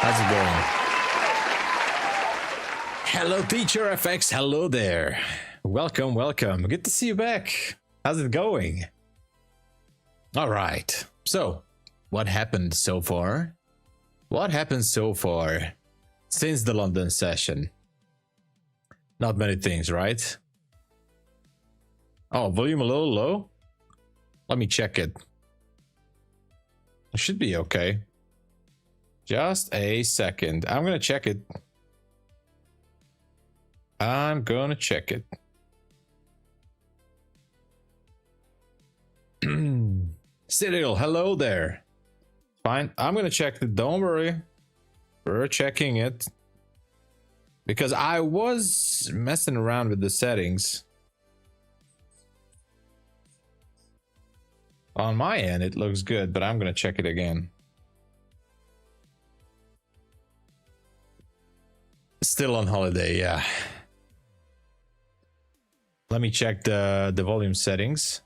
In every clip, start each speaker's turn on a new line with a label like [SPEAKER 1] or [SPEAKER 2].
[SPEAKER 1] How's it going? Hello, Teacher FX. Hello there. Welcome, welcome. Good to see you back. How's it going? All right. So, what happened so far? What happened so far since the London session? Not many things, right? Oh, volume a little low? Let me check it. It should be okay. Just a second. I'm gonna check it. I'm gonna check it. Cyril, hello there. Fine. I'm gonna check it. Don't worry. We're checking it. Because I was messing around with the settings. On my end, it looks good, but I'm gonna check it again. Still on holiday, yeah. Let me check the volume settings.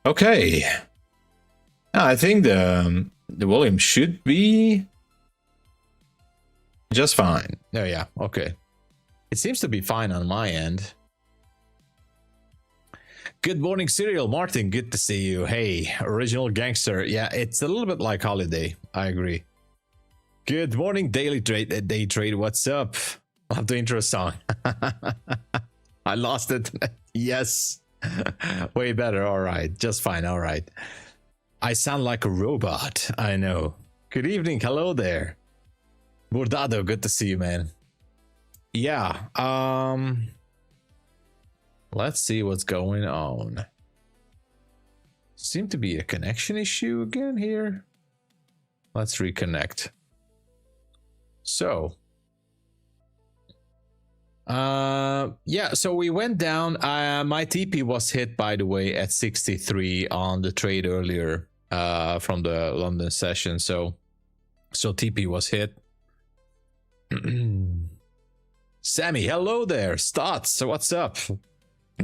[SPEAKER 1] Okay. I think the volume should be just fine. Oh yeah, okay. It seems to be fine on my end. Good morning, Cyril. Martin, good to see you. Hey, original gangster. Yeah, it's a little bit like holiday. I agree. Good morning, Daily Trade. Day Trade, what's up? Love the intro song. I lost it. Yes. Way better. All right. Just fine. All right. I sound like a robot. I know. Good evening. Hello there. Bordado, good to see you, man. Yeah. Let's see what's going on. Seem to be a connection issue again here. Let's reconnect. So yeah, so we went down. My TP was hit, by the way, at 63 on the trade earlier from the London session. So TP was hit. Sammy, hello there. Stotts, so what's up?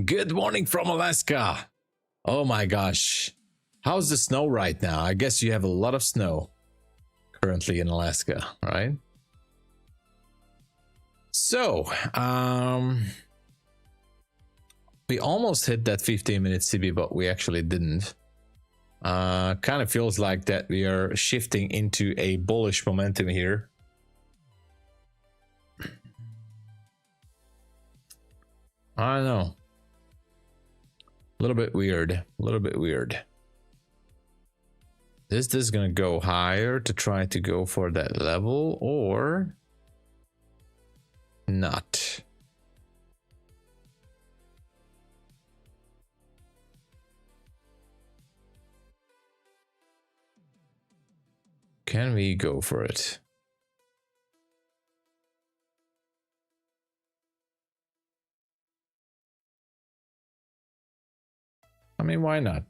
[SPEAKER 1] Good morning from Alaska. Oh my gosh. How's the snow right now? I guess you have a lot of snow currently in Alaska, right? So, we almost hit that 15-minute CB, but we actually didn't. Kind of feels like that we are shifting into a bullish momentum here. I don't know. A little bit weird. A little bit weird. Is this gonna go higher to try to go for that level, or not? Can we go for it? I mean, why not?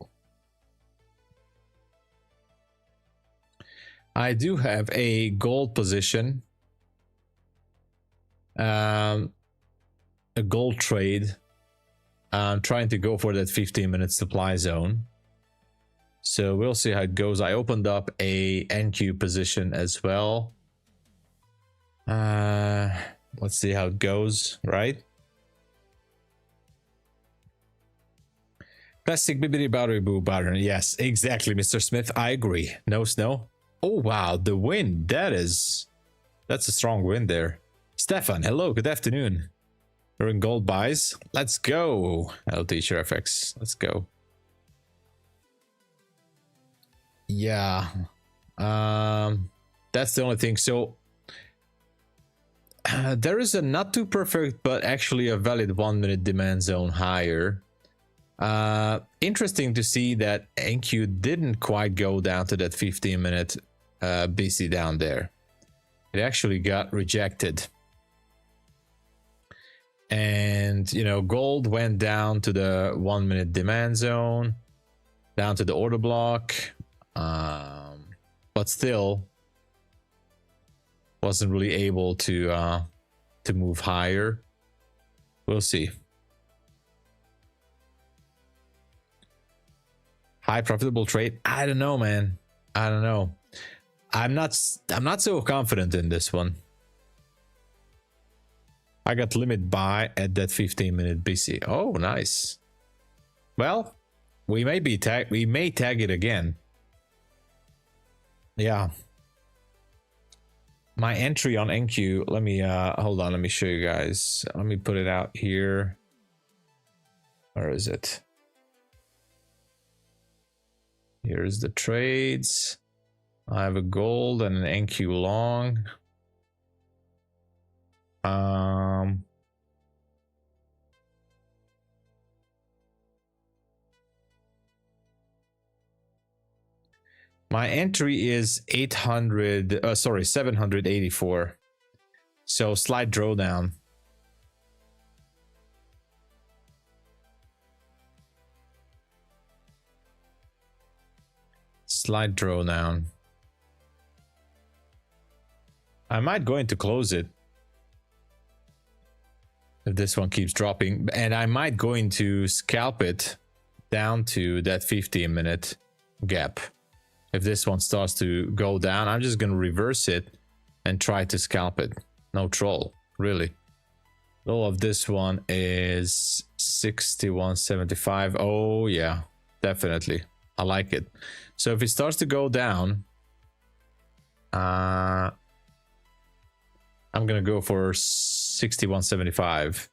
[SPEAKER 1] I do have a gold position. A gold trade. I'm trying to go for that 15-minute supply zone. So we'll see how it goes. I opened up a NQ position as well. Let's see how it goes, right? Plastic bibbidi bobbidi boo bottom. Yes, exactly, Mr. Smith. I agree. No snow. Oh wow, the wind. That's a strong wind there. Stefan, hello, good afternoon. We're in gold buys. Let's go. I'll teach your FX. Let's go. Yeah. That's the only thing. So there is a not too perfect, but actually a valid 1-minute demand zone higher. Interesting to see that NQ didn't quite go down to that 15-minute BC down there. It actually got rejected. And, you know, gold went down to the 1-minute demand zone, down to the order block, but still wasn't really able to move higher. We'll see. High profitable trade? I don't know, man. I don't know. I'm not so confident in this one. I got limit buy at that 15-minute BC. Oh, nice. Well, we may tag it again. Yeah. My entry on NQ, let me hold on, let me show you guys. Let me put it out here. Where is it? Here's the trades. I have a gold and an NQ long. My entry is 784. So slight drawdown. Slight drawdown. I might go into close it if this one keeps dropping, and I might go into scalp it down to that 15-minute gap. If this one starts to go down, I'm just going to reverse it and try to scalp it. No troll, really. Low of this one is 61.75. Oh yeah, definitely. I like it. So if it starts to go down, I'm going to go for 61.75.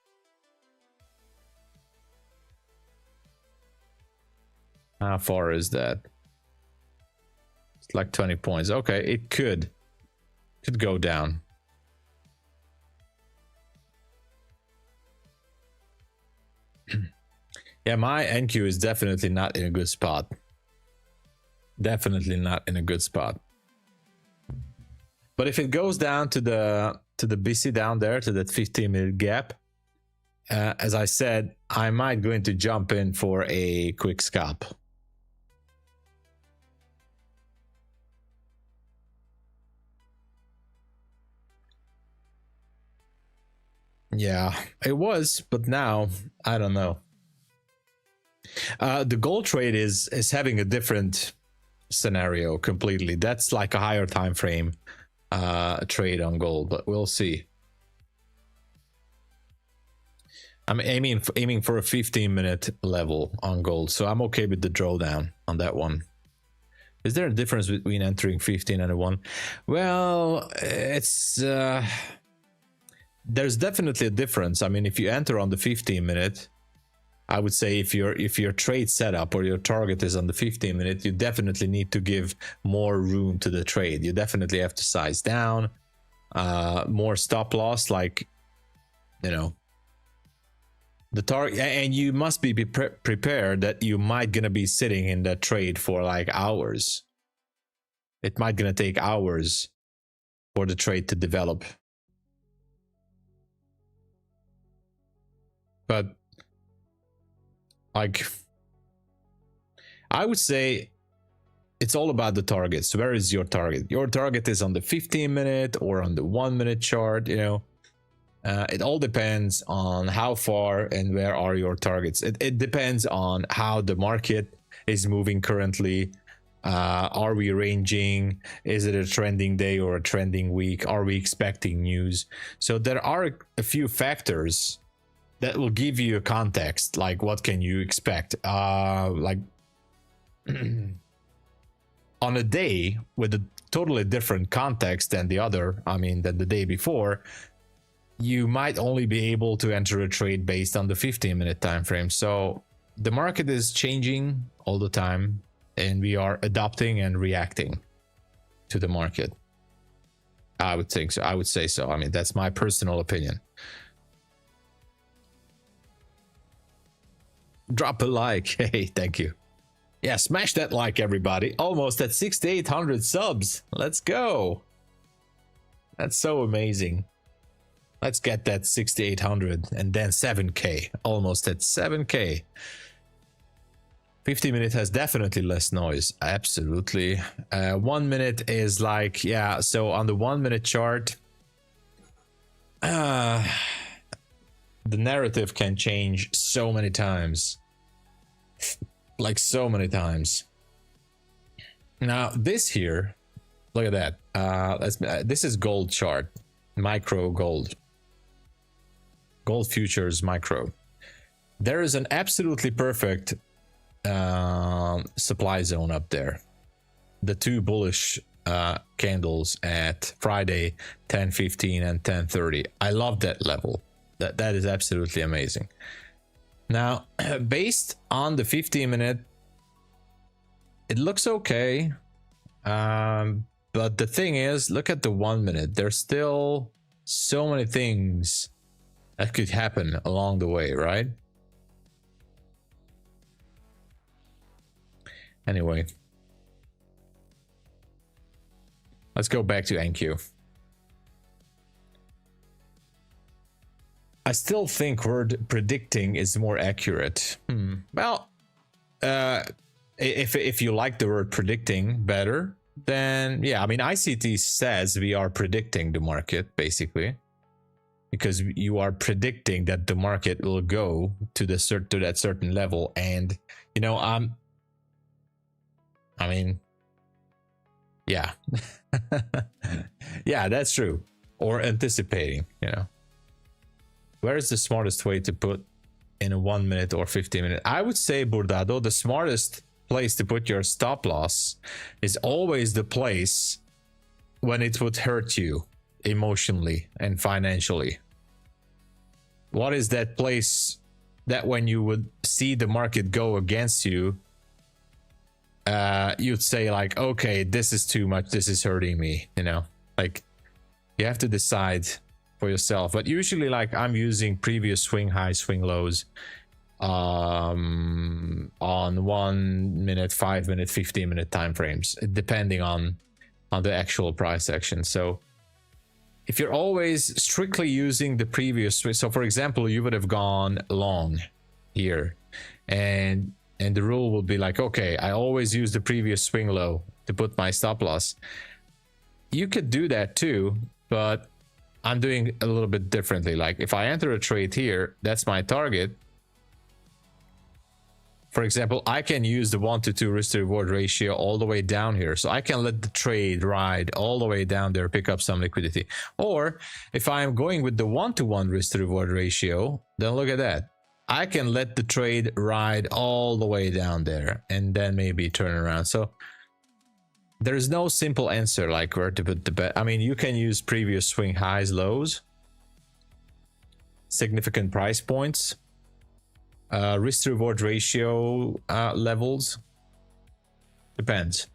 [SPEAKER 1] How far is that? It's like 20 points. Okay, it could go down. Yeah, my NQ is definitely not in a good spot. Definitely not in a good spot. But if it goes down to the BC down there, to that 15-minute gap, as I said, I might go into jump in for a quick scalp. Yeah, it was, but now I don't know. The gold trade is having a different scenario completely. That's like a higher time frame trade on gold, but we'll see. I'm aiming for a 15-minute level on gold, so I'm okay with the drawdown on that one. Is there a difference between entering 15 and a 1? Well, it's there's definitely a difference. I mean, if you enter on the 15-minute, I would say if your trade setup or your target is on the 15-minute, you definitely need to give more room to the trade. You definitely have to size down, more stop loss, like, you know, the target, and you must be prepared that you might gonna be sitting in that trade for like hours. It might gonna take hours for the trade to develop. But like, I would say it's all about the targets. Where is your target? Your target is on the 15-minute or on the 1-minute chart, you know. It all depends on how far and where are your targets. It depends on how the market is moving currently. Are we ranging? Is it a trending day or a trending week? Are we expecting news? So there are a few factors that will give you a context, like what can you expect, like on a day with a totally different context than the other, I mean than the day before, you might only be able to enter a trade based on the 15-minute time frame. So the market is changing all the time, and we are adapting and reacting to the market. I would think so. I would say so. I mean, that's my personal opinion. Drop a like. Hey, thank you. Yeah, smash that like, everybody. Almost at 6,800 subs. Let's go. That's so amazing. Let's get that 6,800 and then 7K. Almost at 7K. 15-minute has definitely less noise. Absolutely. 1 minute is like, yeah, so on the 1-minute chart, the narrative can change so many times. Like so many times. Now this here Look at that. This is gold chart, micro gold futures micro. There is an absolutely perfect supply zone up there. The two bullish candles at Friday 10:15 and 10:30. I love that level. That is absolutely amazing. Now, based on the 15-minute, it looks okay. But the thing is, look at the 1 minute. There's still so many things that could happen along the way, right? Anyway, let's go back to NQ. I still think word predicting is more accurate. Well, if you like the word predicting better, then yeah, I mean, ICT says we are predicting the market basically, because you are predicting that the market will go to that certain level, and you know, I mean, yeah, yeah, that's true. Or anticipating, you know. Where is the smartest way to put in a 1 minute or 15 minute? I would say, Burdado, the smartest place to put your stop loss is always the place when it would hurt you emotionally and financially. What is that place that when you would see the market go against you, you'd say like, okay, this is too much, this is hurting me, you know? Like, you have to decide for yourself. But usually, like, I'm using previous swing highs, swing lows on 1 minute, 5 minute, 15 minute time frames, depending on the actual price action. So if you're always strictly using the previous, so for example, you would have gone long here, and the rule will be like, okay, I always use the previous swing low to put my stop loss. You could do that too, but I'm doing a little bit differently. Like, if I enter a trade here, that's my target. For example, I can use the 1-to-2 risk to reward ratio all the way down here. So I can let the trade ride all the way down there, pick up some liquidity. Or if I'm going with the 1-to-1 risk to reward ratio, then look at that. I can let the trade ride all the way down there and then maybe turn around. So there's no simple answer like where to put the bet. I mean, you can use previous swing highs, lows, significant price points, risk to reward ratio levels. Depends.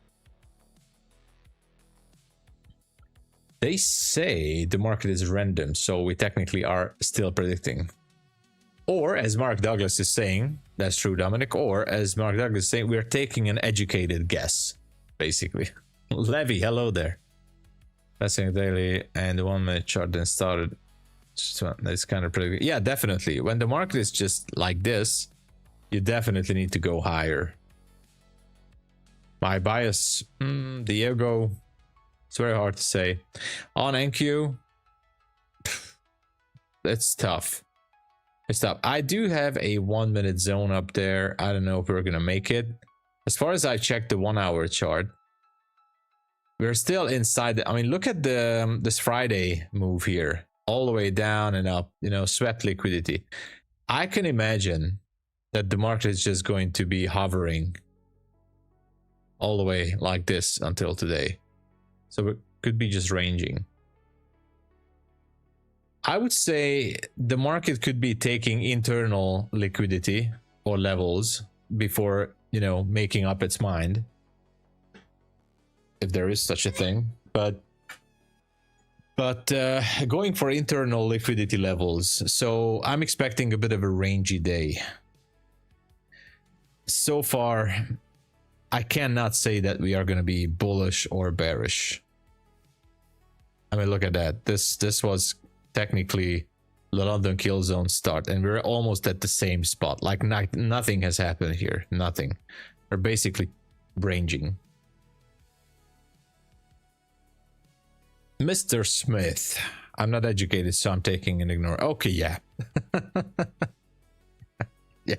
[SPEAKER 1] They say the market is random, so we technically are still predicting. Or as Mark Douglas is saying, that's true, Dominic, or as Mark Douglas is saying, we're taking an educated guess, basically. Levy, hello there. Passing daily and the 1 minute chart then started. So that's kind of pretty good. Yeah, definitely. When the market is just like this, you definitely need to go higher. My bias, Diego, it's very hard to say. On NQ, it's tough. It's tough. I do have a 1 minute zone up there. I don't know if we're gonna make it. As far as I checked the 1 hour chart, we're still inside. I mean, look at the this Friday move here, all the way down and up, you know, swept liquidity. I can imagine that the market is just going to be hovering all the way like this until today. So it could be just ranging. I would say the market could be taking internal liquidity or levels before, you know, making up its mind, if there is such a thing. But going for internal liquidity levels. So I'm expecting a bit of a rangy day. So far, I cannot say that we are going to be bullish or bearish. I mean, look at that. This was technically the London kill zone start, and we're almost at the same spot. Like nothing has happened here. Nothing. We're basically ranging. Mr. Smith, I'm not educated, so I'm taking an ignore. Okay, yeah. Yeah.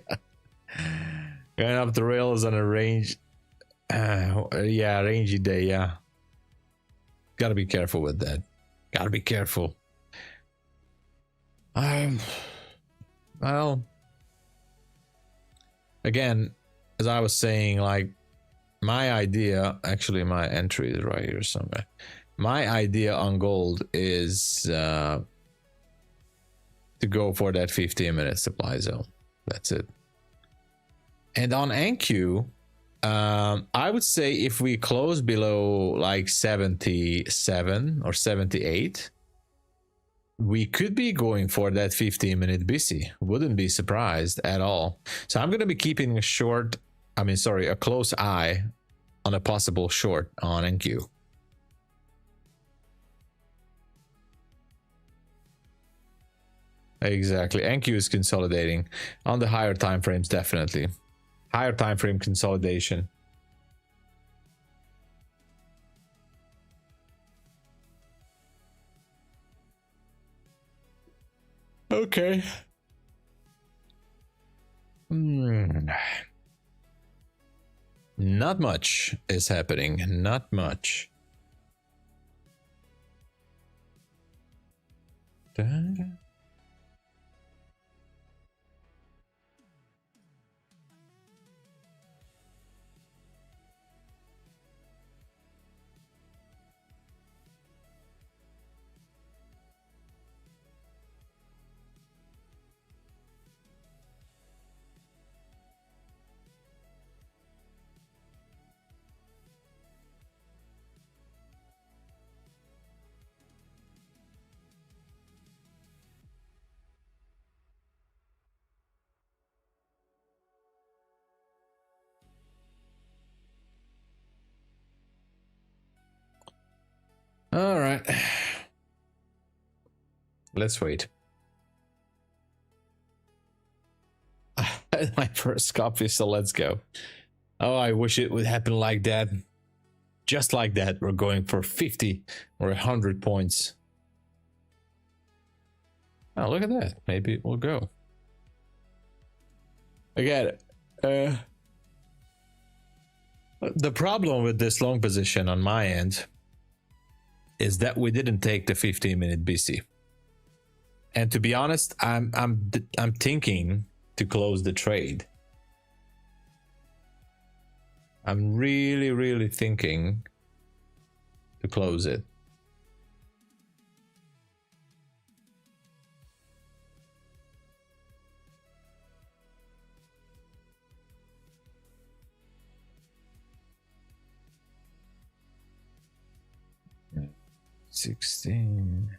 [SPEAKER 1] Going up the rails on a range. Yeah, rangy day, yeah. Gotta be careful with that. Gotta be careful. Well, again, as I was saying, like, my idea, actually my entry is right here somewhere. My idea on gold is to go for that 15-minute supply zone. That's it. And on NQ, I would say if we close below like 77 or 78, we could be going for that 15-minute BC. Wouldn't be surprised at all. So I'm going to be keeping a a close eye on a possible short on NQ. Exactly. NQ is consolidating on the higher time frames, definitely. Higher time frame consolidation. Okay. Not much is happening. Not much. All right. Let's wait. My first copy, so let's go. Oh, I wish it would happen like that. Just like that, we're going for 50 or 100 points. Oh, look at that. Maybe it will go. Again, the problem with this long position on my end is that we didn't take the 15-minute BC. And to be honest, I'm thinking to close the trade. I'm really thinking to close it. Yeah. 16.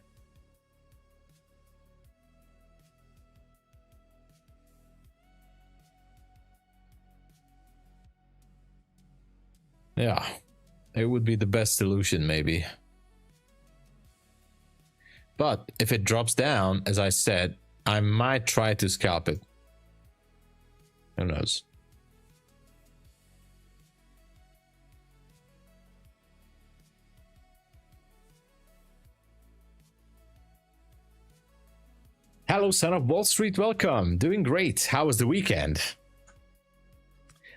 [SPEAKER 1] Yeah, it would be the best solution maybe. But if it drops down, as I said, I might try to scalp it. Who knows? Hello, son of Wall Street. Welcome. Doing great. How was the weekend?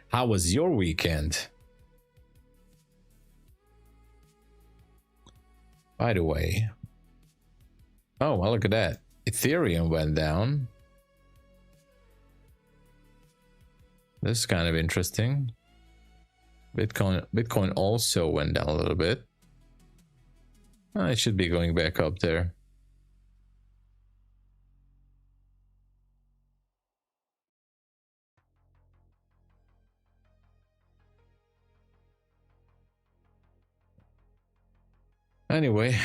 [SPEAKER 1] How was your weekend? By the way. Oh, well, look at that. Ethereum went down. This is kind of interesting. Bitcoin also went down a little bit. Oh, it should be going back up there. Anyway.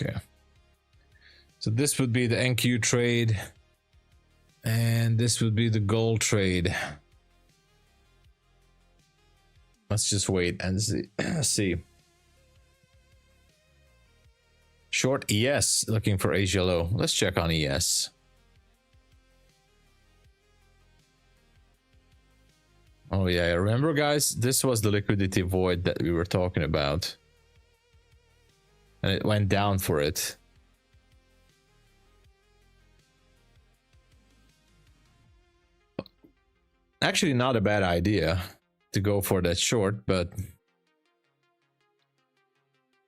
[SPEAKER 1] Okay. So this would be the NQ trade, and this would be the gold trade. Let's just wait and see. Short ES, looking for Asia low. Let's check on ES. Oh yeah, remember guys, this was the liquidity void that we were talking about. And it went down for it. Actually, not a bad idea to go for that short, but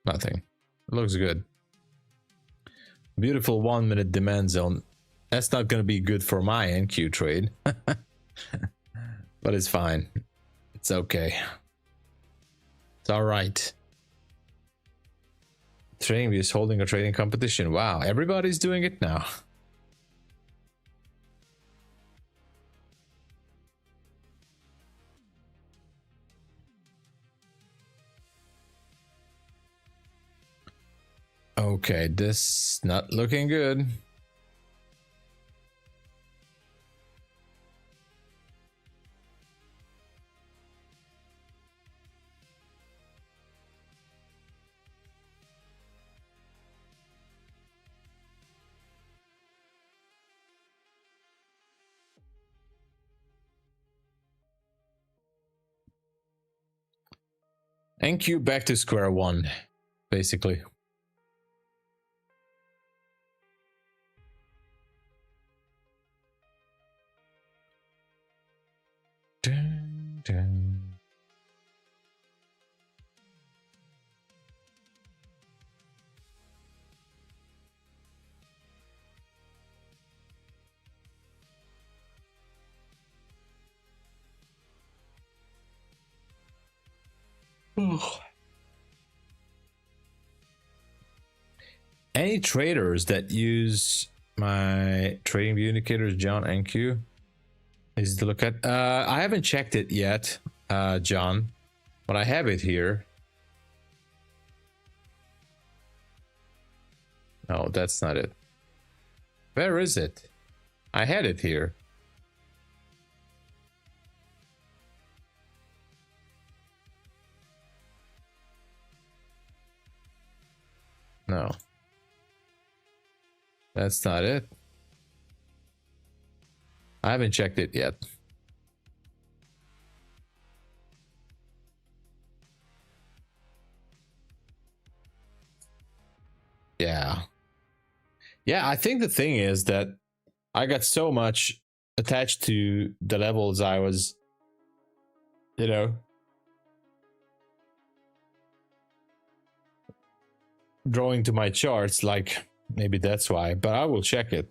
[SPEAKER 1] nothing. It looks good. Beautiful 1 minute demand zone. That's not going to be good for my NQ trade. But it's fine. It's okay. It's all right. TradingView is holding a trading competition. Wow, everybody's doing it now. Okay, this not looking good. NQ back to square one, basically. Dun, dun. Any traders that use my trading view indicators, John NQ, is to look at. I haven't checked it yet, John, but I have it here. No, that's not it. Where is it? I had it here. No. That's not it. I haven't checked it yet. Yeah. Yeah, I think the thing is that I got so much attached to the levels I was, you know, drawing to my charts, like maybe that's why, but I will check it.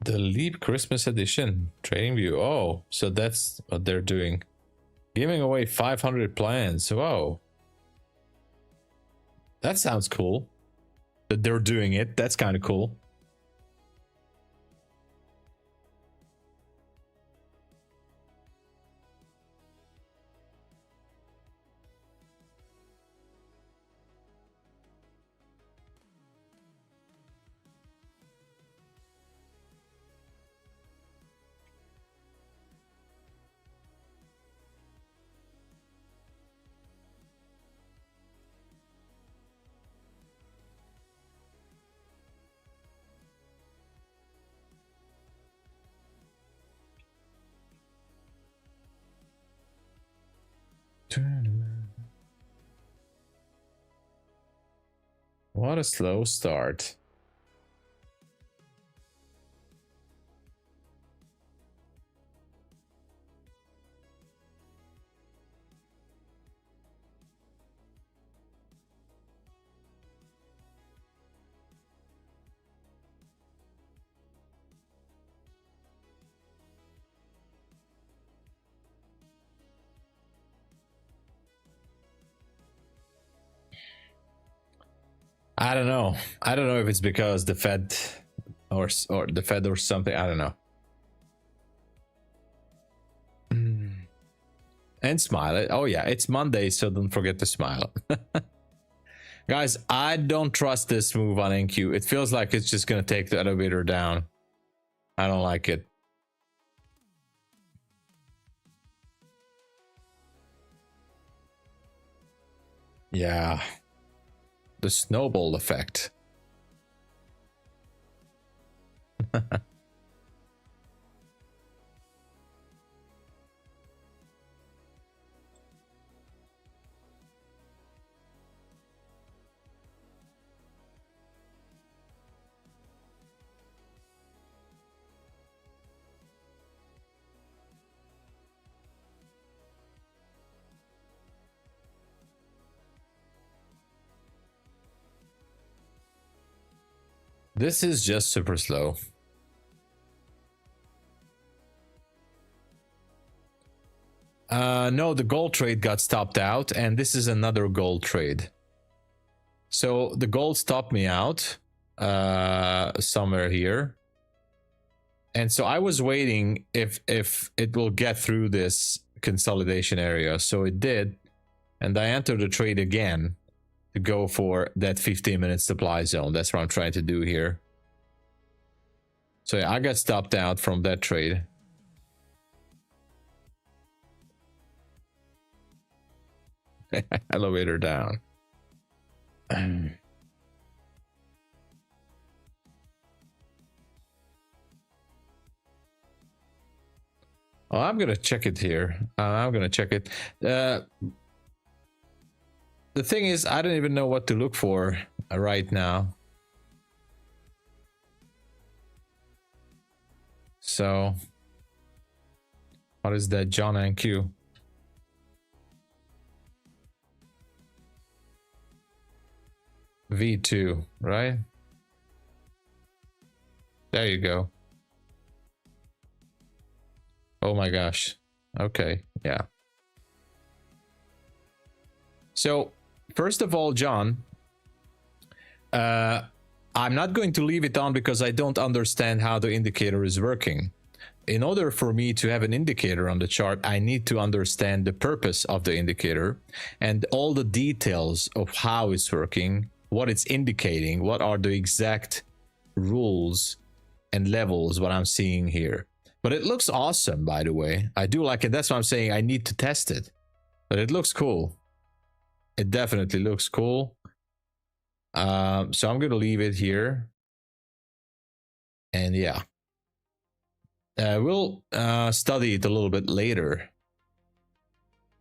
[SPEAKER 1] The Leap Christmas Edition TradingView. Oh, so that's what they're doing. Giving away 500 plans. Whoa. That sounds cool. That they're doing it. That's kind of cool. What a slow start. I don't know. I don't know if it's because the Fed or the Fed or something. I don't know. And smile. Oh yeah, it's Monday, so don't forget to smile. Guys, I don't trust this move on NQ. It feels like it's just gonna take the elevator down. I don't like it. Yeah. The snowball effect. This is just super slow. No, the gold trade got stopped out, and this is another gold trade. So the gold stopped me out somewhere here. And so I was waiting if it will get through this consolidation area. So it did. And I entered the trade again to go for that 15-minute supply zone. That's what I'm trying to do here. So yeah, I got stopped out from that trade. Elevator down. Oh, I'm gonna check it here. I'm gonna check it. The thing is, I don't even know what to look for right now. So, what is that, John and Q? V2, right? There you go. Oh my gosh. Okay, yeah. So, first of all, John, I'm not going to leave it on because I don't understand how the indicator is working. In order for me to have an indicator on the chart, I need to understand the purpose of the indicator and all the details of how it's working, what it's indicating, what are the exact rules and levels, what I'm seeing here. But it looks awesome, by the way. I do like it. That's why I'm saying I need to test it. But it looks cool. It definitely looks cool. So I'm going to leave it here. And yeah. We'll study it a little bit later.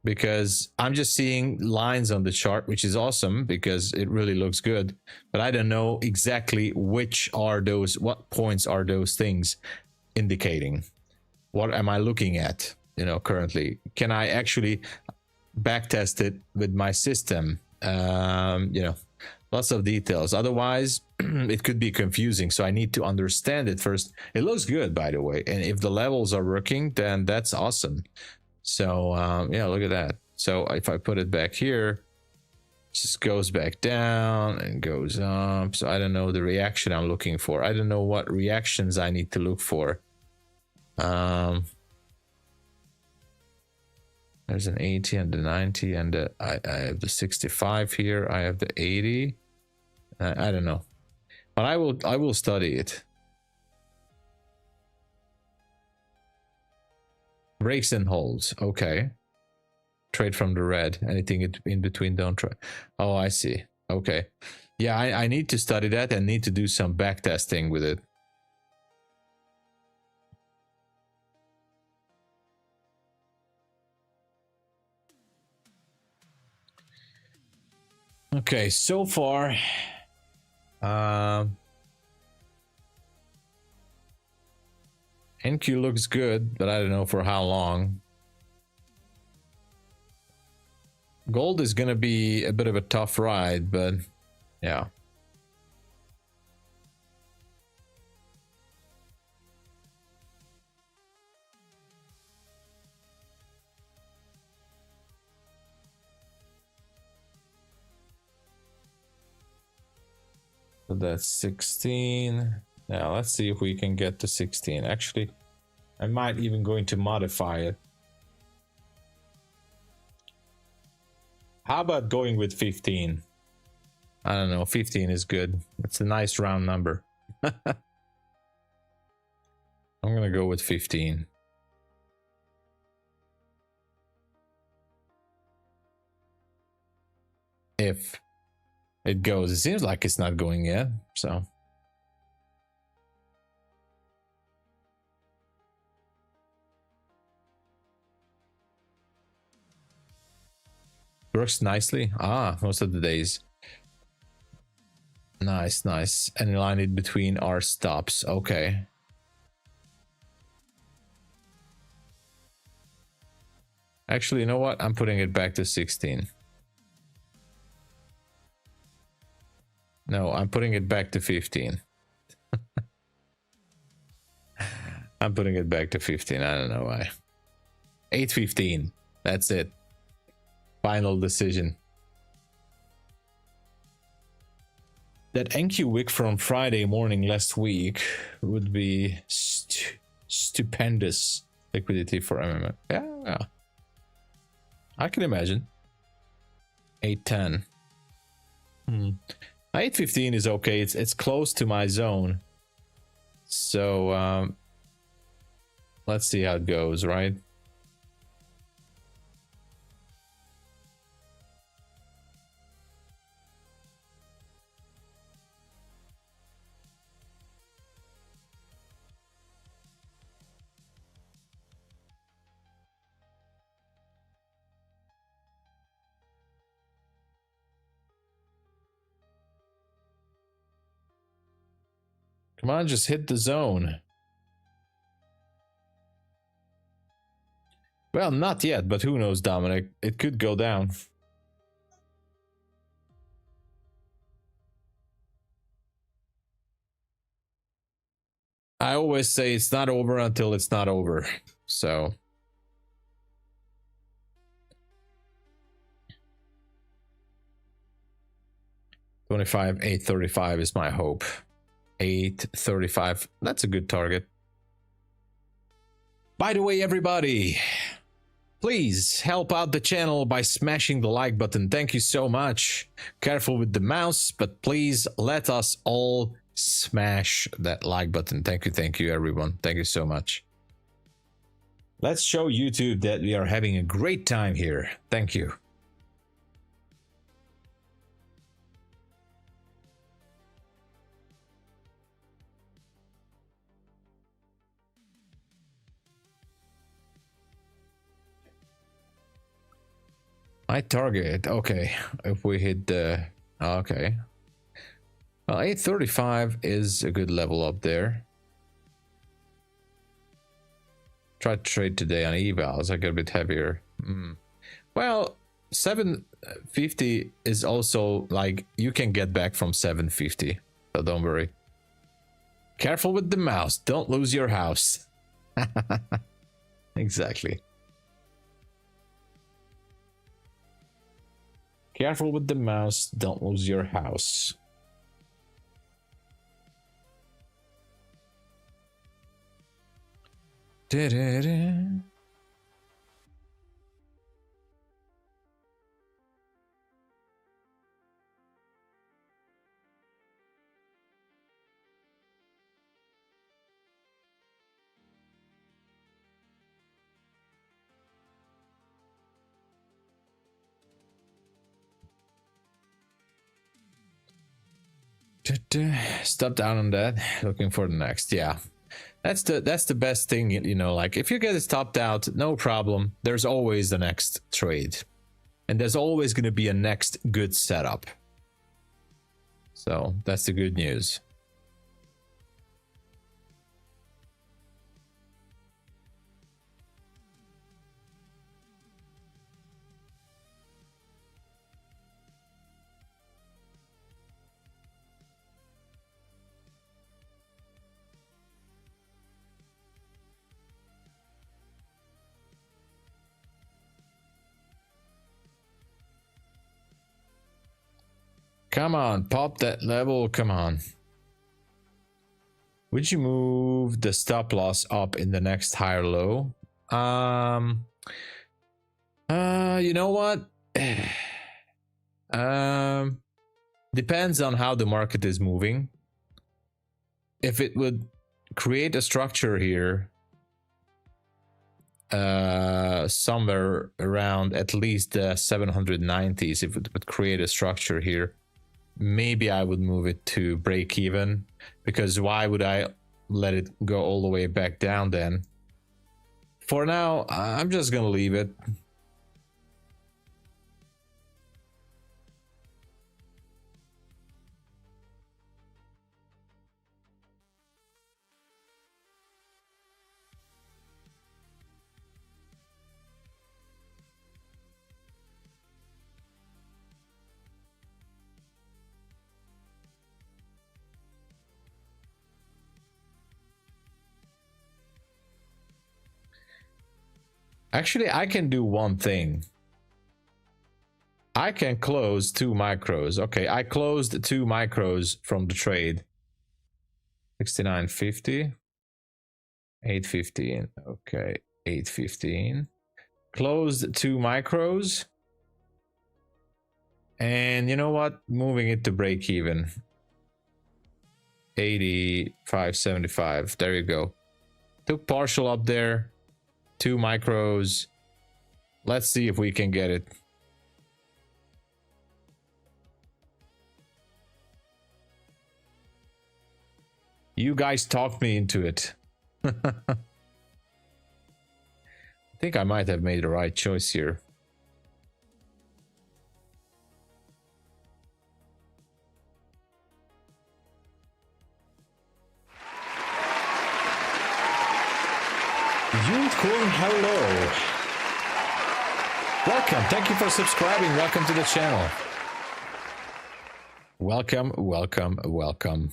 [SPEAKER 1] Because I'm just seeing lines on the chart, which is awesome because it really looks good. But I don't know exactly which are those, what points are those things indicating. What am I looking at, you know, currently? Can I actually backtest it with my system? You know, lots of details. Otherwise, it could be confusing. So I need to understand it first. It looks good, by the way. And if the levels are working, then that's awesome. So yeah, look at that. So if I put it back here, it just goes back down and goes up. So I don't know the reaction I'm looking for. I don't know what reactions I need to look for. There's an 80 and the 90 and I have the 65 here. I have the 80. I don't know, but I will study it. Breaks and holds. Okay. Trade from the red. Anything in between, don't try. Oh, I see. Okay. Yeah, I need to study that and need to do some back testing with it. Okay, so far, NQ looks good, but I don't know for how long. Gold is gonna be a bit of a tough ride, but yeah. So that's 16. Now let's see if we can get to 16. Actually, I might even going to modify it. How about going with 15? I don't know, 15 is good. It's a nice round number. I'm gonna go with 15. If it goes, it seems like it's not going yet, so. Works nicely. Ah, most of the days. Nice, nice. And align it between our stops. Okay. Actually, you know what? I'm putting it back to 16. No, I'm putting it back to 15. I'm putting it back to 15. I don't know why. 8:15. That's it. Final decision. That NQ wick from Friday morning last week would be stupendous liquidity for MMM. Yeah. I can imagine. 8:10. 8:15 is okay. It's close to my zone. So let's see how it goes, right? Come on, just hit the zone. Well, not yet, but who knows, Dominic? It could go down. I always say it's not over until it's not over. So. $25, 835 is my hope. 835. That's a good target. By the way, everybody, please help out the channel by smashing the like button. Thank you so much. Careful with the mouse, but please let us all smash that like button. Thank you, everyone. Thank you so much. Let's show YouTube that we are having a great time here. Thank you. My target, okay, if we hit the, okay. Well, 835 is a good level up there. Try to trade today on Evals, I get a bit heavier. Well, 750 is also like, you can get back from 750, so don't worry. Careful with the mouse, don't lose your house. Exactly. Careful with the mouse, don't lose your house. Da-da-da. Stop down on that. Looking for the next. Yeah, that's the best thing, you know, like if you get it stopped out, no problem, there's always the next trade, and there's always going to be a next good setup. So that's the good news. Come on, pop that level. Come on. Would you move the stop loss up in the next higher low? You know what? Depends on how the market is moving. If it would create a structure here, somewhere around at least the 790s, if it would create a structure here, maybe I would move it to break even, because why would I let it go all the way back down then? For now, I'm just gonna leave it. Actually, I can do one thing. I can close 2 micros. Okay, I closed 2 micros from the trade. 69.50. 8.15. Okay, 8.15. Closed 2 micros. And you know what? Moving it to break even. 85.75. There you go. Took partial up there. 2 micros. Let's see if we can get it. You guys talked me into it. I think I might have made the right choice here. Cool, hello. Welcome. Thank you for subscribing. Welcome to the channel. Welcome, welcome, welcome.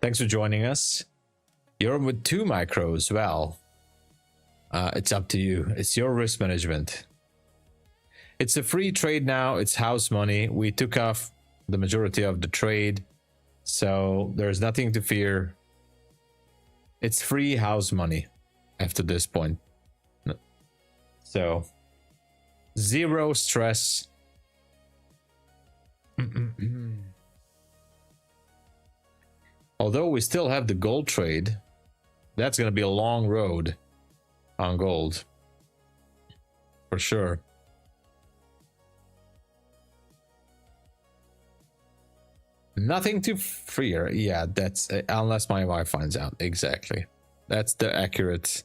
[SPEAKER 1] Thanks for joining us. You're with 2 micros. Well, it's up to you. It's your risk management. It's a free trade now. It's house money. We took off the majority of the trade, so there's nothing to fear. It's free house money after this point. So, zero stress. Although we still have the gold trade, that's going to be a long road on gold. For sure. Nothing to fear. Yeah, that's unless my wife finds out. Exactly. That's the accurate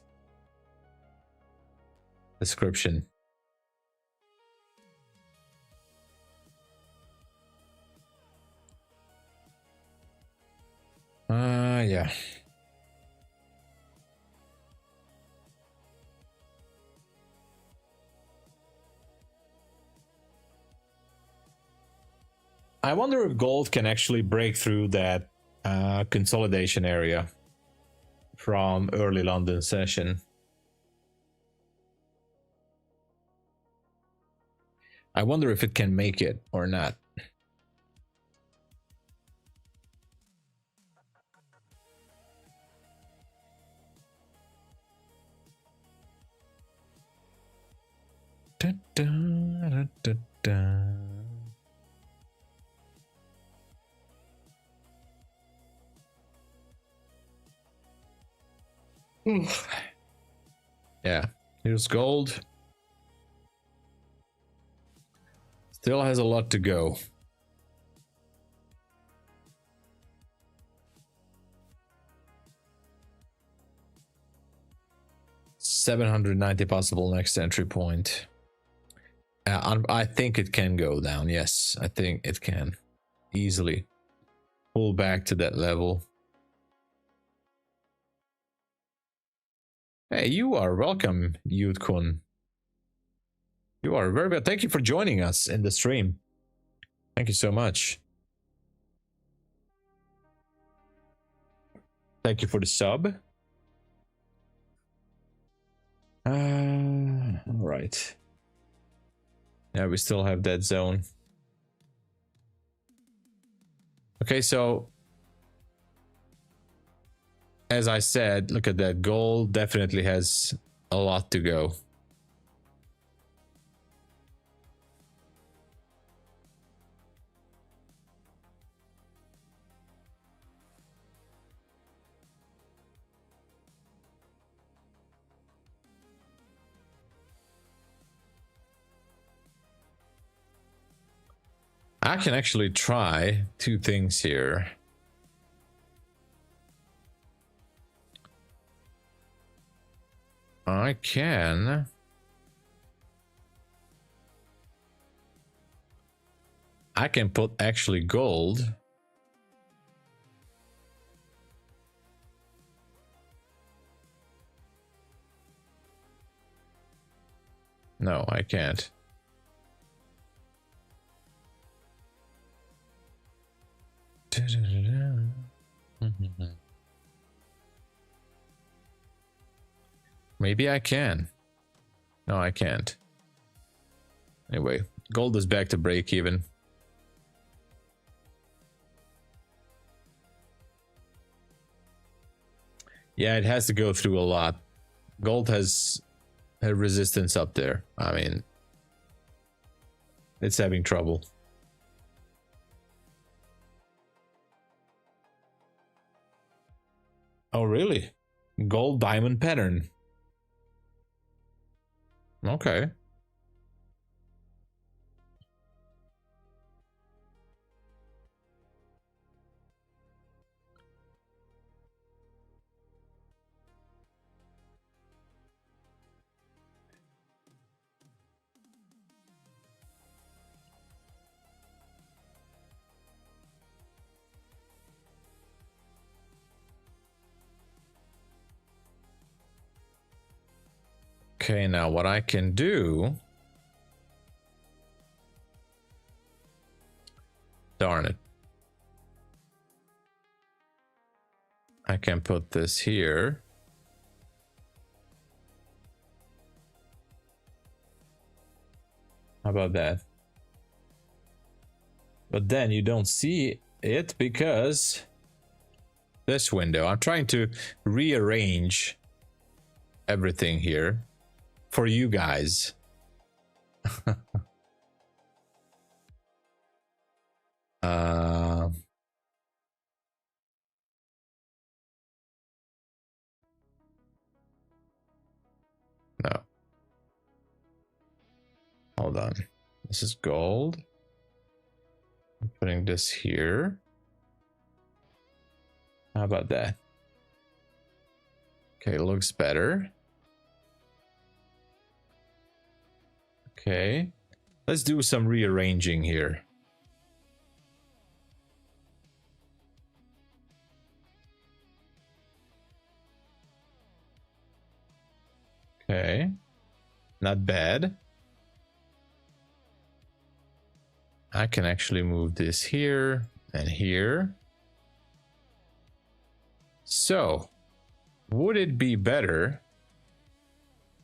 [SPEAKER 1] description. Yeah. I wonder if gold can actually break through that consolidation area from early London session. I wonder if it can make it or not. Da, da, da, da, da. Yeah, here's gold. Still has a lot to go. $790 possible next entry point. I think it can go down. Yes, I think it can easily pull back to that level. Hey, you are welcome, Yudkun. You are very good. Thank you for joining us in the stream. Thank you so much. Thank you for the sub. All right. Yeah, we still have that zone. Okay, so as I said, look at that. Gold definitely has a lot to go. I can actually try two things here. I can put actually gold. No, I can't. Maybe I can. No, I can't. Anyway, gold is back to break even. Yeah, it has to go through a lot. Gold has a resistance up there. I mean, it's having trouble. Oh, really? Gold diamond pattern. Okay. Okay, now what I can do... Darn it. I can put this here. How about that? But then you don't see it because this window. I'm trying to rearrange everything here for you guys. No. Hold on. This is gold. I'm putting this here. How about that? Okay, looks better. Okay. Let's do some rearranging here. Okay. Not bad. I can actually move this here and here. So, would it be better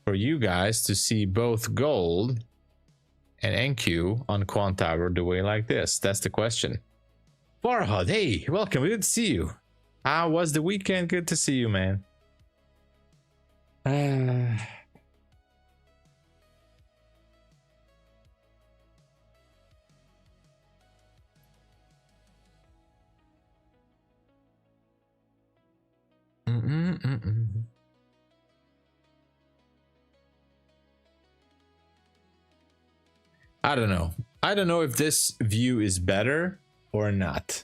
[SPEAKER 1] for you guys to see both gold and NQ on Quantower the way like this? That's the question. Farhad, hey, welcome. Good to see you. How was the weekend? Good to see you, man. I don't know. I don't know if this view is better or not.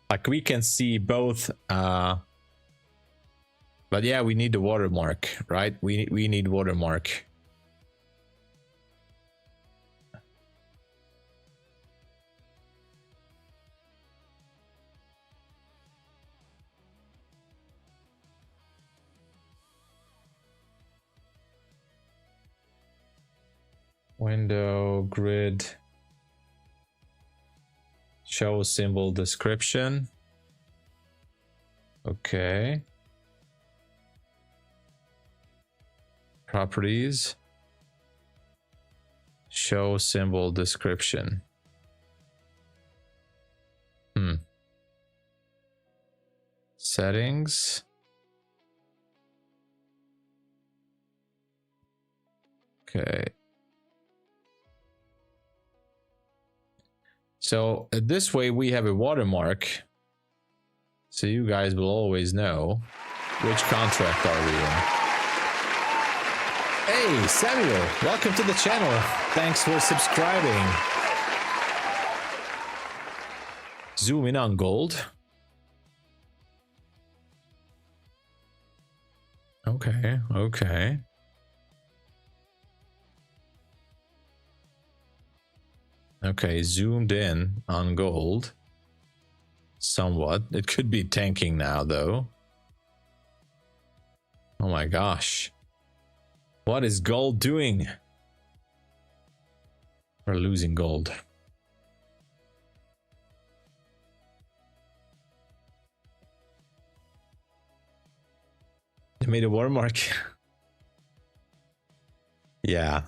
[SPEAKER 1] Like we can see both. But yeah, we need the watermark, right? We need watermark. Window, grid, show symbol description. Okay. Properties, show symbol description. Settings. Okay. So this way we have a watermark. So you guys will always know which contract are we in. Hey, Samuel, welcome to the channel. Thanks for subscribing. Zoom in on gold. Okay, okay. Okay, zoomed in on gold. Somewhat. It could be tanking now, though. Oh my gosh. What is gold doing? We're losing gold. They made a watermark. Yeah.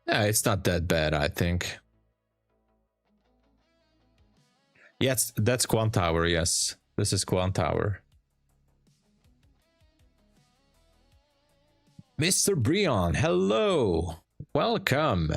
[SPEAKER 1] Yeah, it's not that bad, I think. Yes, that's Quant Tower, yes. This is Quant Tower. Mr. Breon, hello. Welcome.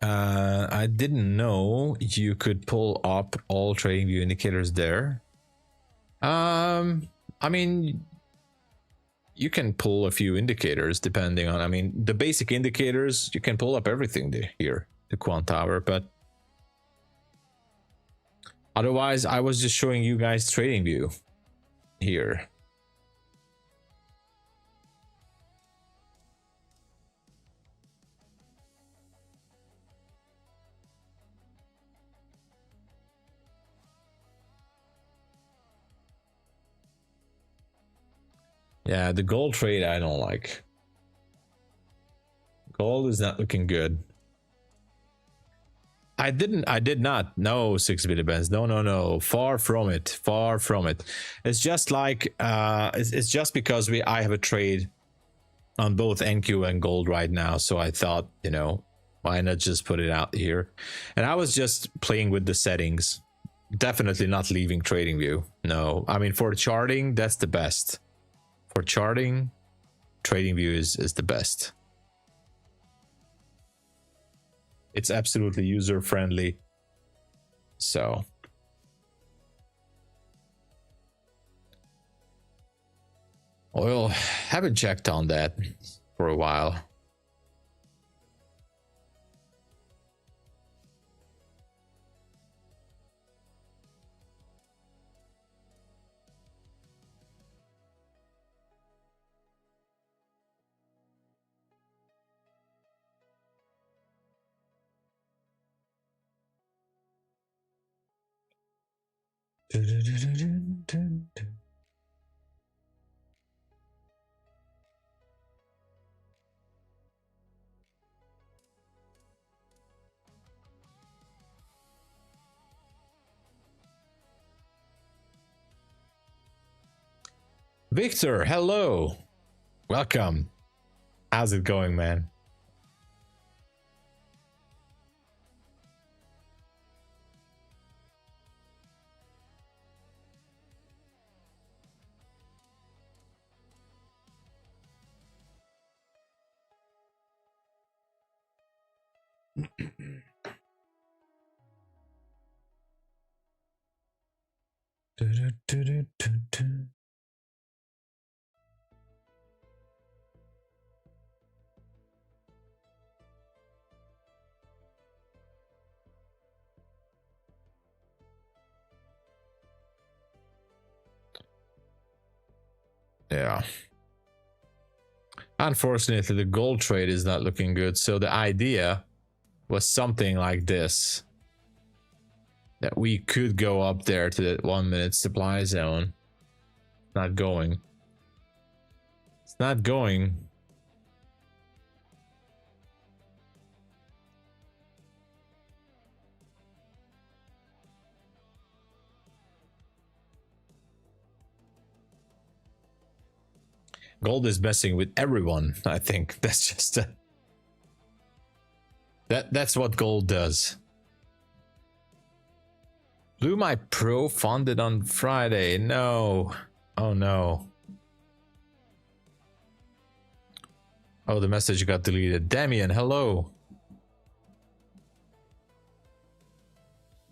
[SPEAKER 1] I didn't know you could pull up all trading view indicators there. I mean, you can pull a few indicators depending on, I mean, the basic indicators, you can pull up everything here, the Quant Tower, but otherwise I was just showing you guys trading view here. Yeah, the gold trade I don't like. Gold is not looking good. I did not know 6 billion bands. No. Far from it. Far from it. It's just like it's just because I have a trade on both NQ and gold right now, so I thought, you know, why not just put it out here? And I was just playing with the settings. Definitely not leaving trading view. No, I mean, for charting, that's the best. For charting, trading view is the best. It's absolutely user friendly. So oil, haven't checked on that for a while. Victor, hello. Welcome. How's it going, man? Yeah. Unfortunately, the gold trade is not looking good. So the idea was something like this. That we could go up there to that 1 minute supply zone. Not going. It's not going. Gold is messing with everyone. I think that's just that's what gold does. Blew my pro funded on Friday. No. Oh no. Oh, the message got deleted. Damien, hello.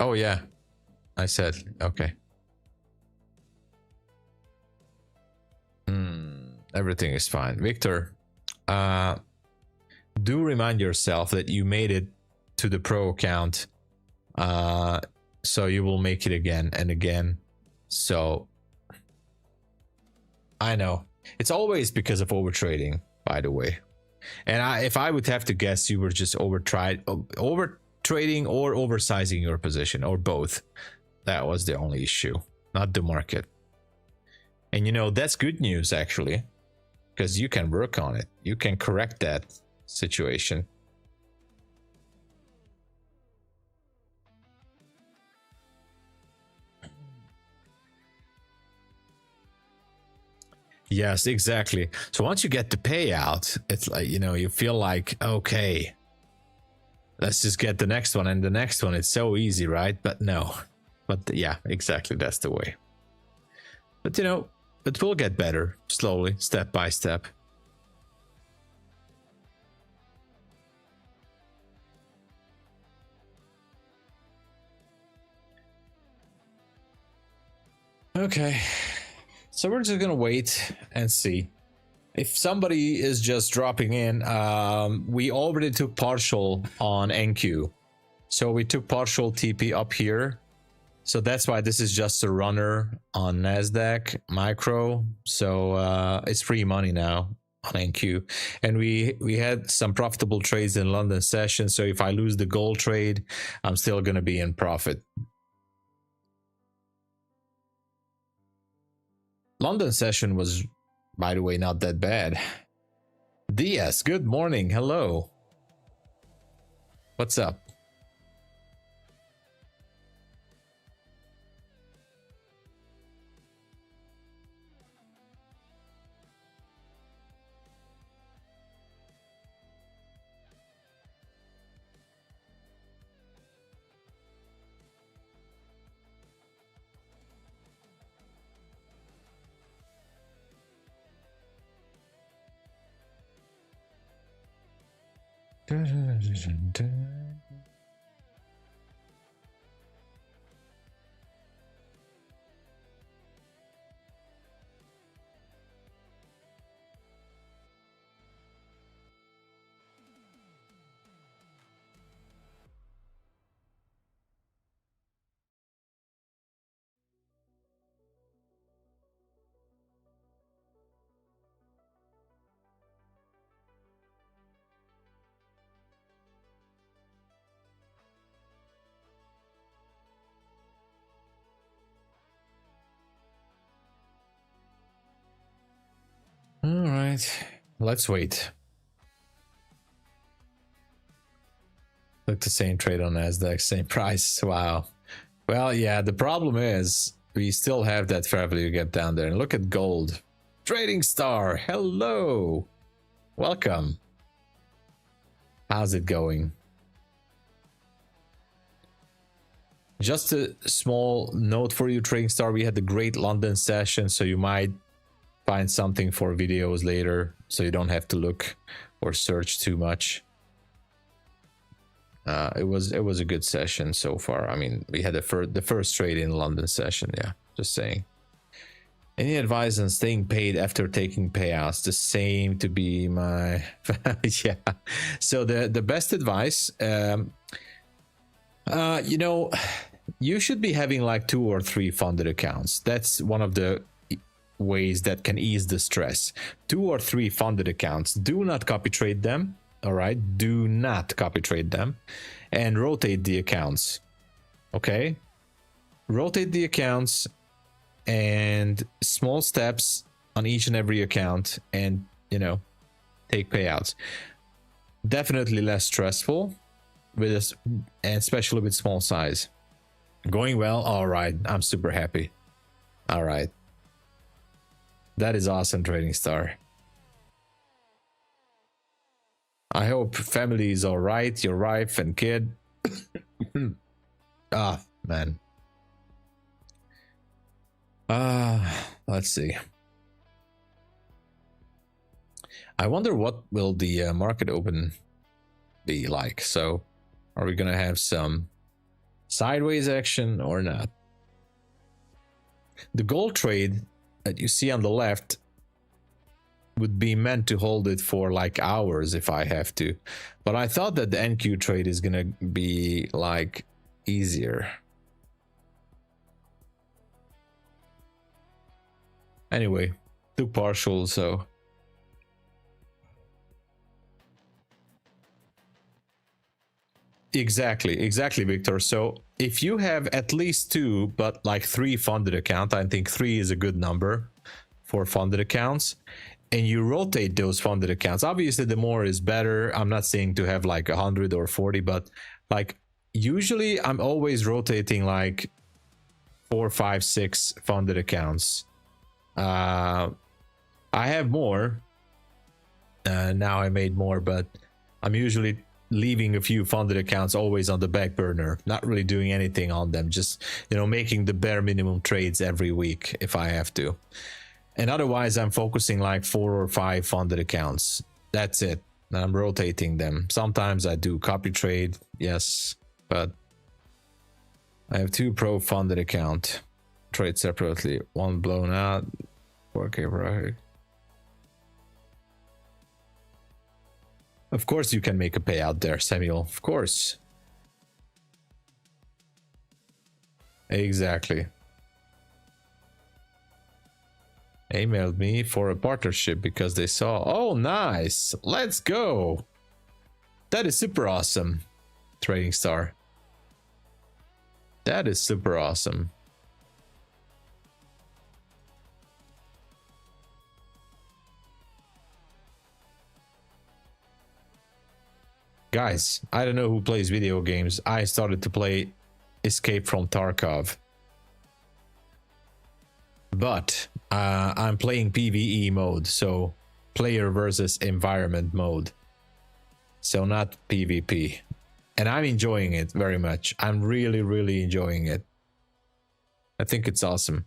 [SPEAKER 1] Oh yeah. I said, okay. Everything is fine. Victor, do remind yourself that you made it to the pro account. So you will make it again and again. So I know it's always because of overtrading, by the way. And if I would have to guess, you were just overtrading or oversizing your position, or both. That was the only issue, not the market. And you know, that's good news actually, because you can work on it. You can correct that situation. Yes, exactly. So once you get the payout, it's like, you know, you feel like, okay, let's just get the next one and the next one. It's so easy, right? But no. But yeah, exactly. That's the way. But you know, it will get better slowly, step by step. Okay. So we're just gonna wait and see. If somebody is just dropping in, we already took partial on NQ. So we took partial TP up here. So that's why this is just a runner on NASDAQ micro. So it's free money now on NQ. And we had some profitable trades in London session. So if I lose the gold trade, I'm still going to be in profit. London session was, by the way, not that bad. DS, good morning. Hello. What's up? All right, let's wait. Look, the same trade on NASDAQ, same price. Wow. Well, yeah, the problem is we still have that fair value gap down there. And look at gold. Trading Star, hello. Welcome. How's it going? Just a small note for you, Trading Star. We had the great London session, so you might find something for videos later, so you don't have to look or search too much. It was a good session so far. I mean, we had the first trade in London session. Yeah, just saying. Any advice on staying paid after taking payouts? The same to be my yeah. So the best advice, you know, you should be having like 2 or 3 funded accounts. That's one of the ways that can ease the stress. 2 or 3 funded accounts. Do not copy trade them. All right, do not copy trade them, and rotate the accounts. Okay, rotate the accounts and small steps on each and every account, and you know, take payouts. Definitely less stressful with this, and especially with small size. Going well. All right, I'm super happy. All right, that is awesome, Trading Star. I hope family is all right, your wife and kid. Ah, man. Let's see. I wonder what will the market open be like. So are we gonna have some sideways action or not? The gold trade that you see on the left would be meant to hold it for like hours if I have to, but I thought that the NQ trade is gonna be like easier. Anyway, took partial, so exactly, Victor. So if you have at least 2 but like 3 funded accounts, I think 3 is a good number for funded accounts, and you rotate those funded accounts. Obviously the more is better. I'm not saying to have like 100 or 40, but like usually I'm always rotating like 4, 5, 6 funded accounts. I have more now. I made more, but I'm usually leaving a few funded accounts always on the back burner, not really doing anything on them, just, you know, making the bare minimum trades every week if I have to. And otherwise I'm focusing like 4 or 5 funded accounts. That's it. And I'm rotating them. Sometimes I do copy trade, yes, but I have 2 pro funded account, trade separately, 1 blown out, 4K right. Of course you can make a payout there, Samuel, of course. Exactly. Emailed me for a partnership because they saw, oh nice, let's go. That is super awesome, Trading Star. That is super awesome. Guys, I don't know who plays video games. I started to play Escape from Tarkov, but I'm playing PvE mode, so player versus environment mode, so not PvP, and I'm enjoying it very much. I'm really enjoying it. I think it's awesome.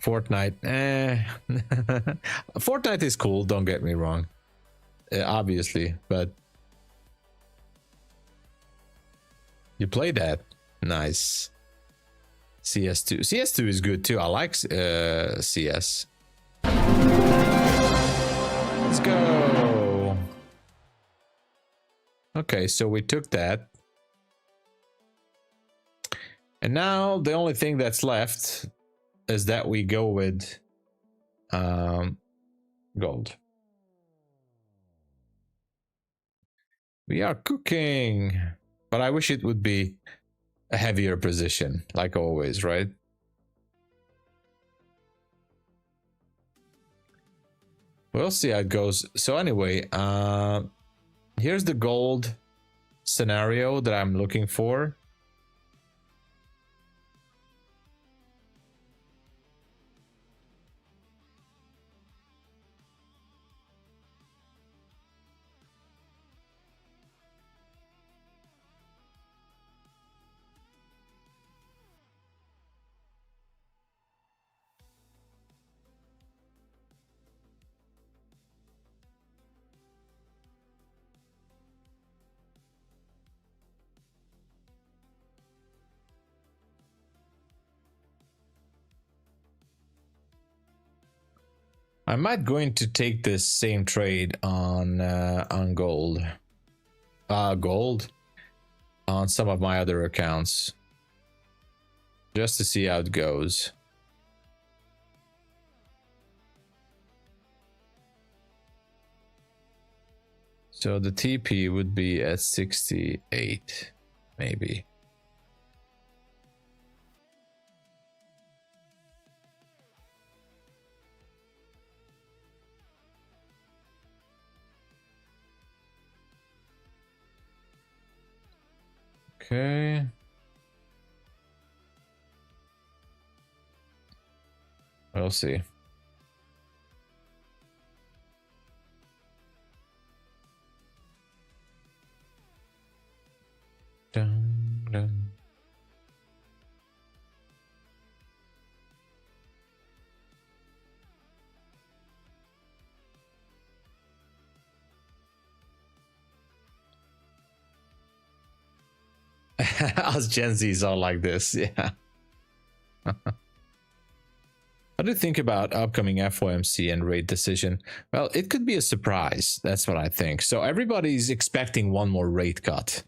[SPEAKER 1] Fortnite, Fortnite is cool, don't get me wrong, obviously, but you play that. Nice. CS2 is good too. I like CS. Let's go. Okay, so we took that, and now the only thing that's left is that we go with gold. We are cooking, but I wish it would be a heavier position, like always, right? We'll see how it goes. So anyway, here's the gold scenario that I'm looking for. I might going to take this same trade on gold, on some of my other accounts. just to see how it goes. So the TP would be at 68, maybe. Okay. We'll see. Dun, dun. Us Gen Zs are like this, yeah. What do you think about upcoming FOMC and rate decision? Well, it could be a surprise. That's what I think. So everybody's expecting one more rate cut.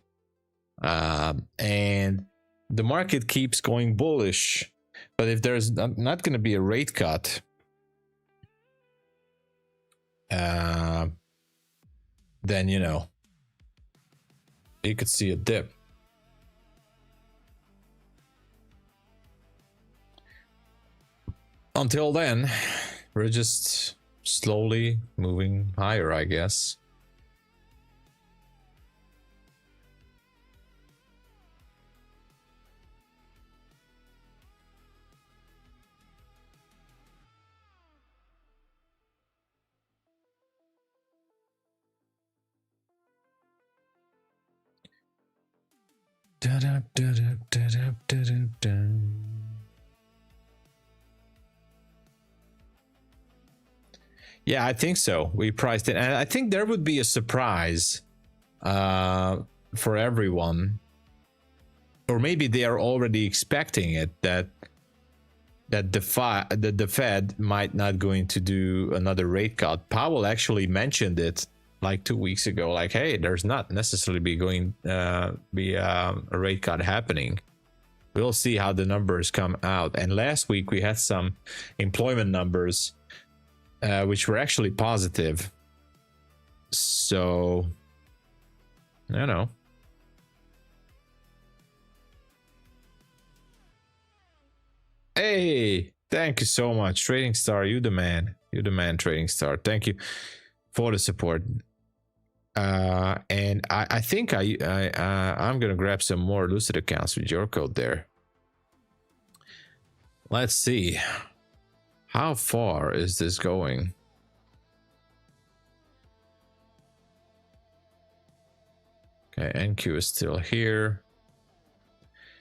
[SPEAKER 1] And the market keeps going bullish. But if there's not going to be a rate cut, then, you know, you could see a dip. Until then, we're just slowly moving higher, I guess. Yeah, I think so. We priced it, and I think there would be a surprise for everyone, or maybe they are already expecting it, that the Fed might not going to do another rate cut. Powell actually mentioned it like 2 weeks ago, like, hey, there's not necessarily be a rate cut happening. We'll see how the numbers come out. And last week we had some employment numbers which were actually positive. So, I don't know. Hey, thank you so much, Trading Star. You the man. You the man, Trading Star. Thank you for the support. And I think I'm gonna grab some more Lucid accounts with your code there. Let's see. How far is this going? Okay, NQ is still here.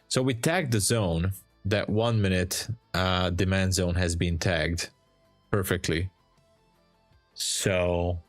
[SPEAKER 1] So we tagged the zone. That 1 minute demand zone has been tagged perfectly. So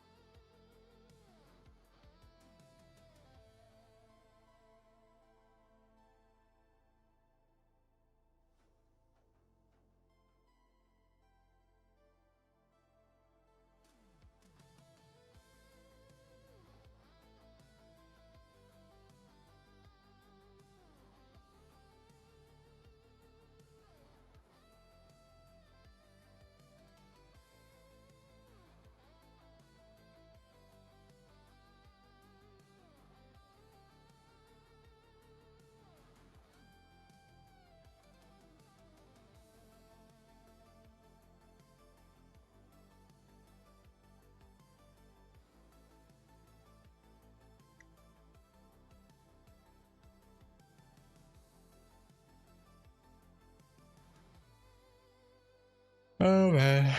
[SPEAKER 1] oh man.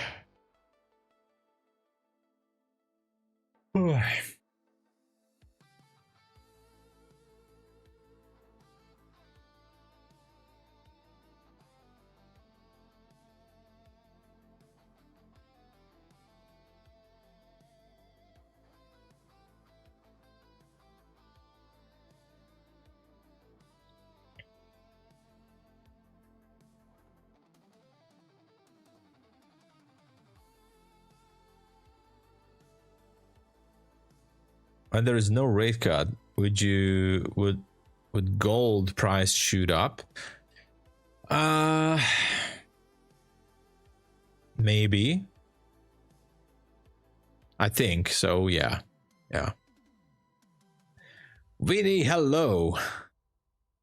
[SPEAKER 1] Boy. When there is no rate cut, would gold price shoot up? Maybe. I think so, yeah. Yeah. Vinny, hello.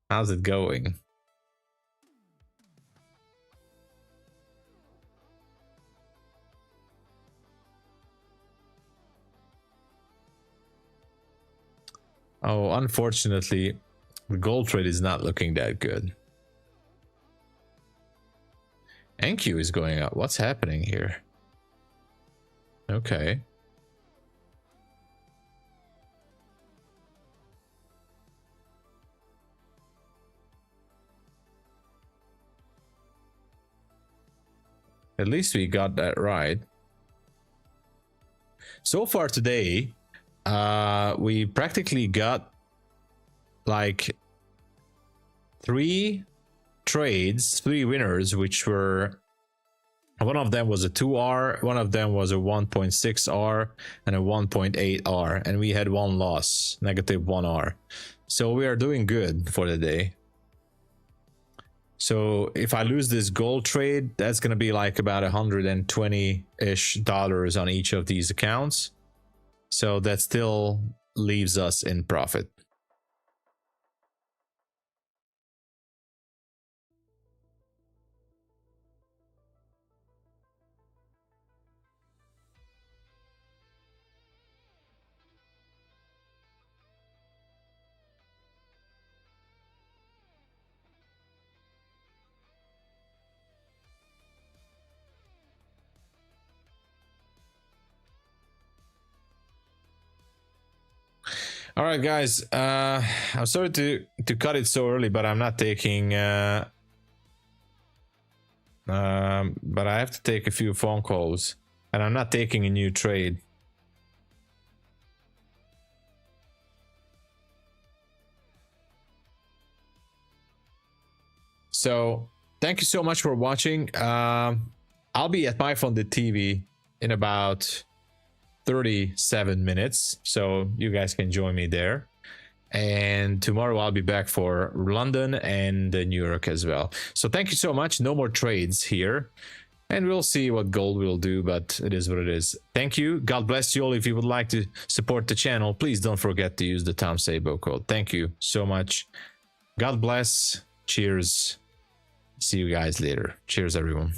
[SPEAKER 1] How's it going? Oh, unfortunately, the gold trade is not looking that good. NQ is going up. What's happening here? Okay. At least we got that right. So far today, we practically got like 3 trades, 3 winners, which were, one of them was a 2R, one of them was a 1.6R, and a 1.8R, and we had 1 loss, negative 1R. So we are doing good for the day. So if I lose this gold trade, that's going to be like about $120-ish on each of these accounts. So that still leaves us in profit. All right, guys. I'm sorry to cut it so early, but I'm not taking. But I have to take a few phone calls, and I'm not taking a new trade. So thank you so much for watching. I'll be at MyFunded TV in about 37 minutes, so you guys can join me there. And tomorrow I'll be back for London and New York as well. So thank you so much. No more trades here, and we'll see what gold will do, but it is what it is. Thank you. God bless you all. If you would like to support the channel, please don't forget to use the TOMSABO code. Thank you so much. God bless. Cheers. See you guys later. Cheers, everyone.